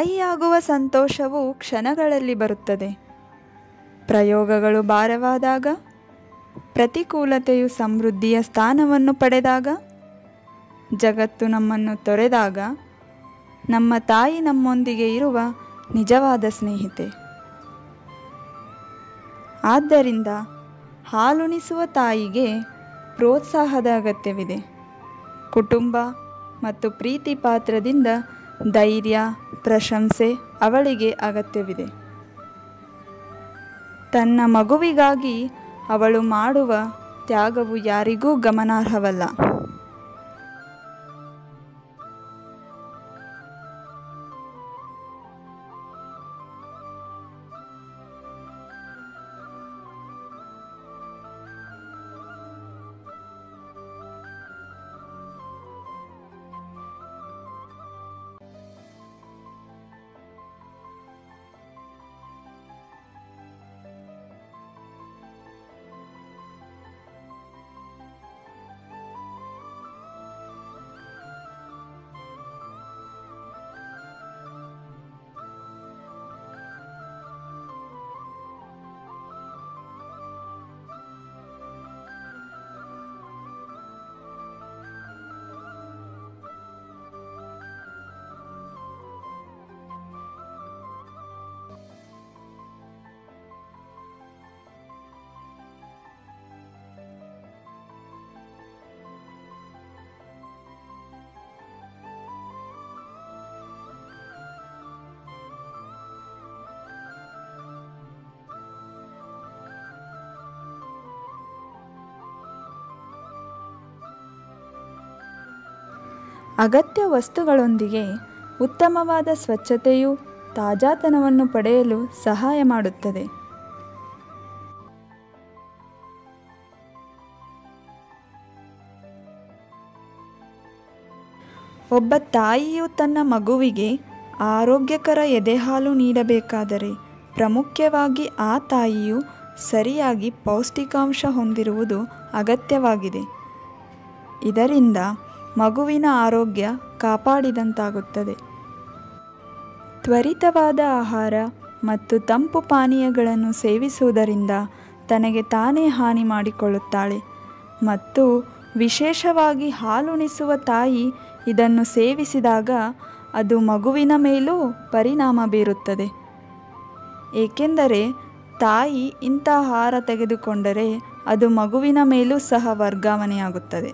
ತಾಯಿಯಾಗುವ ಸಂತೋಷವು ಕ್ಷಣಗಳಲ್ಲಿ ಬರುತ್ತದೆ. ಪ್ರಯೋಗಗಳು ಭಾರವಾದಾಗ, ಪ್ರತಿಕೂಲತೆಯು ಸಮೃದ್ಧಿಯ ಸ್ಥಾನವನ್ನು ಪಡೆದಾಗ, ಜಗತ್ತು ನಮ್ಮನ್ನು ತೊರೆದಾಗ ನಮ್ಮ ತಾಯಿ ನಮ್ಮೊಂದಿಗೆ ಇರುವ ನಿಜವಾದ ಸ್ನೇಹಿತೆ. ಆದ್ದರಿಂದ ಹಾಲುಣಿಸುವ ತಾಯಿಗೆ ಪ್ರೋತ್ಸಾಹದ ಅಗತ್ಯವಿದೆ. ಕುಟುಂಬ ಮತ್ತು ಪ್ರೀತಿ ಪಾತ್ರದಿಂದ ಧೈರ್ಯ, ಪ್ರಶಂಸೆ ಅವಳಿಗೆ ಅಗತ್ಯವಿದೆ. ತನ್ನ ಮಗುವಿಗಾಗಿ ಅವಳು ಮಾಡುವ ತ್ಯಾಗವು ಯಾರಿಗೂ ಗಮನಾರ್ಹವಲ್ಲ. ಅಗತ್ಯ ವಸ್ತುಗಳೊಂದಿಗೆ ಉತ್ತಮವಾದ ಸ್ವಚ್ಛತೆಯು ತಾಜಾತನವನ್ನು ಪಡೆಯಲು ಸಹಾಯ ಮಾಡುತ್ತದೆ. ಒಬ್ಬ ತಾಯಿಯು ತನ್ನ ಮಗುವಿಗೆ ಆರೋಗ್ಯಕರ ಎದೆಹಾಲು ನೀಡಬೇಕಾದರೆ ಪ್ರಾಮುಖ್ಯವಾಗಿ ಆ ತಾಯಿಯು ಸರಿಯಾಗಿ ಪೌಷ್ಟಿಕಾಂಶ ಹೊಂದಿರುವುದು ಅಗತ್ಯವಾಗಿದೆ. ಇದರಿಂದ ಮಗುವಿನ ಆರೋಗ್ಯ ಕಾಪಾಡಿದಂತಾಗುತ್ತದೆ. ತ್ವರಿತವಾದ ಆಹಾರ ಮತ್ತು ತಂಪು ಪಾನೀಯಗಳನ್ನು ಸೇವಿಸುವುದರಿಂದ ತನಗೆ ತಾನೇ ಹಾನಿ ಮಾಡಿಕೊಳ್ಳುತ್ತಾಳೆ ಮತ್ತು ವಿಶೇಷವಾಗಿ ಹಾಲುಣಿಸುವ ತಾಯಿ ಇದನ್ನು ಸೇವಿಸಿದಾಗ ಅದು ಮಗುವಿನ ಮೇಲೂ ಪರಿಣಾಮ ಬೀರುತ್ತದೆ. ಏಕೆಂದರೆ ತಾಯಿ ಇಂಥ ಆಹಾರ ತೆಗೆದುಕೊಂಡರೆ ಅದು ಮಗುವಿನ ಮೇಲೂ ಸಹ ವರ್ಗಾವಣೆಯಾಗುತ್ತದೆ.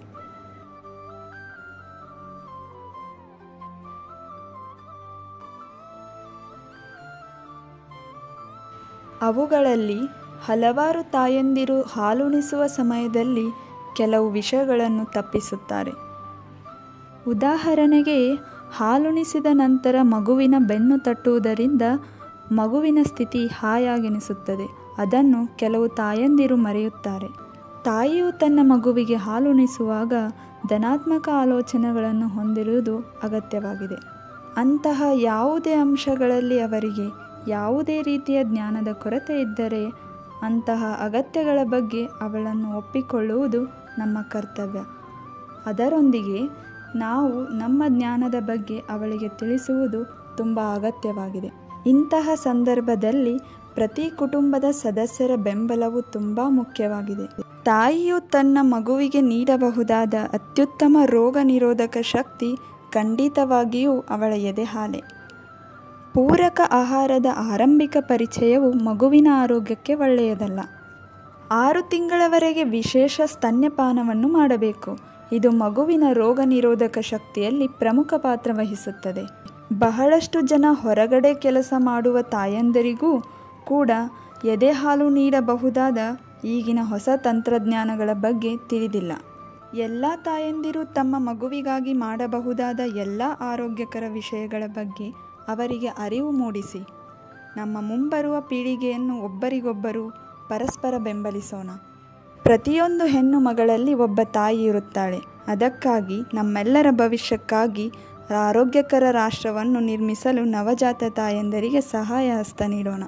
ಅವುಗಳಲ್ಲಿ ಹಲವಾರು ತಾಯಂದಿರು ಹಾಲುಣಿಸುವ ಸಮಯದಲ್ಲಿ ಕೆಲವು ವಿಷಯಗಳನ್ನು ತಪ್ಪಿಸುತ್ತಾರೆ. ಉದಾಹರಣೆಗೆ, ಹಾಲುಣಿಸಿದ ನಂತರ ಮಗುವಿನ ಬೆನ್ನು ತಟ್ಟುವುದರಿಂದ ಮಗುವಿನ ಸ್ಥಿತಿ ಹಾಯಾಗೆನಿಸುತ್ತದೆ. ಅದನ್ನು ಕೆಲವು ತಾಯಂದಿರು ಮರೆಯುತ್ತಾರೆ. ತಾಯಿಯು ತನ್ನ ಮಗುವಿಗೆ ಹಾಲುಣಿಸುವಾಗ ಧನಾತ್ಮಕ ಆಲೋಚನೆಗಳನ್ನು ಹೊಂದಿರುವುದು ಅಗತ್ಯವಾಗಿದೆ. ಅಂತಹ ಯಾವುದೇ ಅಂಶಗಳಲ್ಲಿ ಅವರಿಗೆ ಯಾವುದೇ ರೀತಿಯ ಜ್ಞಾನದ ಕೊರತೆ ಇದ್ದರೆ ಅಂತಹ ಅಗತ್ಯಗಳ ಬಗ್ಗೆ ಅವಳನ್ನು ಒಪ್ಪಿಕೊಳ್ಳುವುದು ನಮ್ಮ ಕರ್ತವ್ಯ. ಅದರೊಂದಿಗೆ ನಾವು ನಮ್ಮ ಜ್ಞಾನದ ಬಗ್ಗೆ ಅವಳಿಗೆ ತಿಳಿಸುವುದು ತುಂಬ ಅಗತ್ಯವಾಗಿದೆ. ಇಂತಹ ಸಂದರ್ಭದಲ್ಲಿ ಪ್ರತಿ ಕುಟುಂಬದ ಸದಸ್ಯರ ಬೆಂಬಲವು ತುಂಬ ಮುಖ್ಯವಾಗಿದೆ. ತಾಯಿಯು ತನ್ನ ಮಗುವಿಗೆ ನೀಡಬಹುದಾದ ಅತ್ಯುತ್ತಮ ರೋಗ ನಿರೋಧಕ ಶಕ್ತಿ ಖಂಡಿತವಾಗಿಯೂ ಅವಳ ಎದೆಹಾಲೆ. ಪೂರಕ ಆಹಾರದ ಆರಂಭಿಕ ಪರಿಚಯವು ಮಗುವಿನ ಆರೋಗ್ಯಕ್ಕೆ ಒಳ್ಳೆಯದಲ್ಲ. 6 ತಿಂಗಳವರೆಗೆ ವಿಶೇಷ ಸ್ತನ್ಯಪಾನವನ್ನು ಮಾಡಬೇಕು. ಇದು ಮಗುವಿನ ರೋಗ ನಿರೋಧಕ ಶಕ್ತಿಯಲ್ಲಿ ಪ್ರಮುಖ ಪಾತ್ರ ವಹಿಸುತ್ತದೆ. ಬಹಳಷ್ಟು ಜನ ಹೊರಗಡೆ ಕೆಲಸ ಮಾಡುವ ತಾಯಂದಿರಿಗೂ ಕೂಡ ಎದೆಹಾಲು ನೀಡಬಹುದಾದ ಈಗಿನ ಹೊಸ ತಂತ್ರಜ್ಞಾನಗಳ ಬಗ್ಗೆ ತಿಳಿದಿಲ್ಲ. ಎಲ್ಲ ತಾಯಂದಿರು ತಮ್ಮ ಮಗುವಿಗಾಗಿ ಮಾಡಬಹುದಾದ ಎಲ್ಲ ಆರೋಗ್ಯಕರ ವಿಷಯಗಳ ಬಗ್ಗೆ ಅವರಿಗೆ ಅರಿವು ಮೂಡಿಸಿ ನಮ್ಮ ಮುಂಬರುವ ಪೀಳಿಗೆಯನ್ನು ಒಬ್ಬರಿಗೊಬ್ಬರು ಪರಸ್ಪರ ಬೆಂಬಲಿಸೋಣ. ಪ್ರತಿಯೊಂದು ಹೆಣ್ಣು ಮಗಳಲ್ಲಿ ಒಬ್ಬ ತಾಯಿ ಇರುತ್ತಾಳೆ. ಅದಕ್ಕಾಗಿ ನಮ್ಮೆಲ್ಲರ ಭವಿಷ್ಯಕ್ಕಾಗಿ ಆರೋಗ್ಯಕರ ರಾಷ್ಟ್ರವನ್ನು ನಿರ್ಮಿಸಲು ನವಜಾತ ತಾಯಂದಿರಿಗೆ ಸಹಾಯ ಹಸ್ತ ನೀಡೋಣ.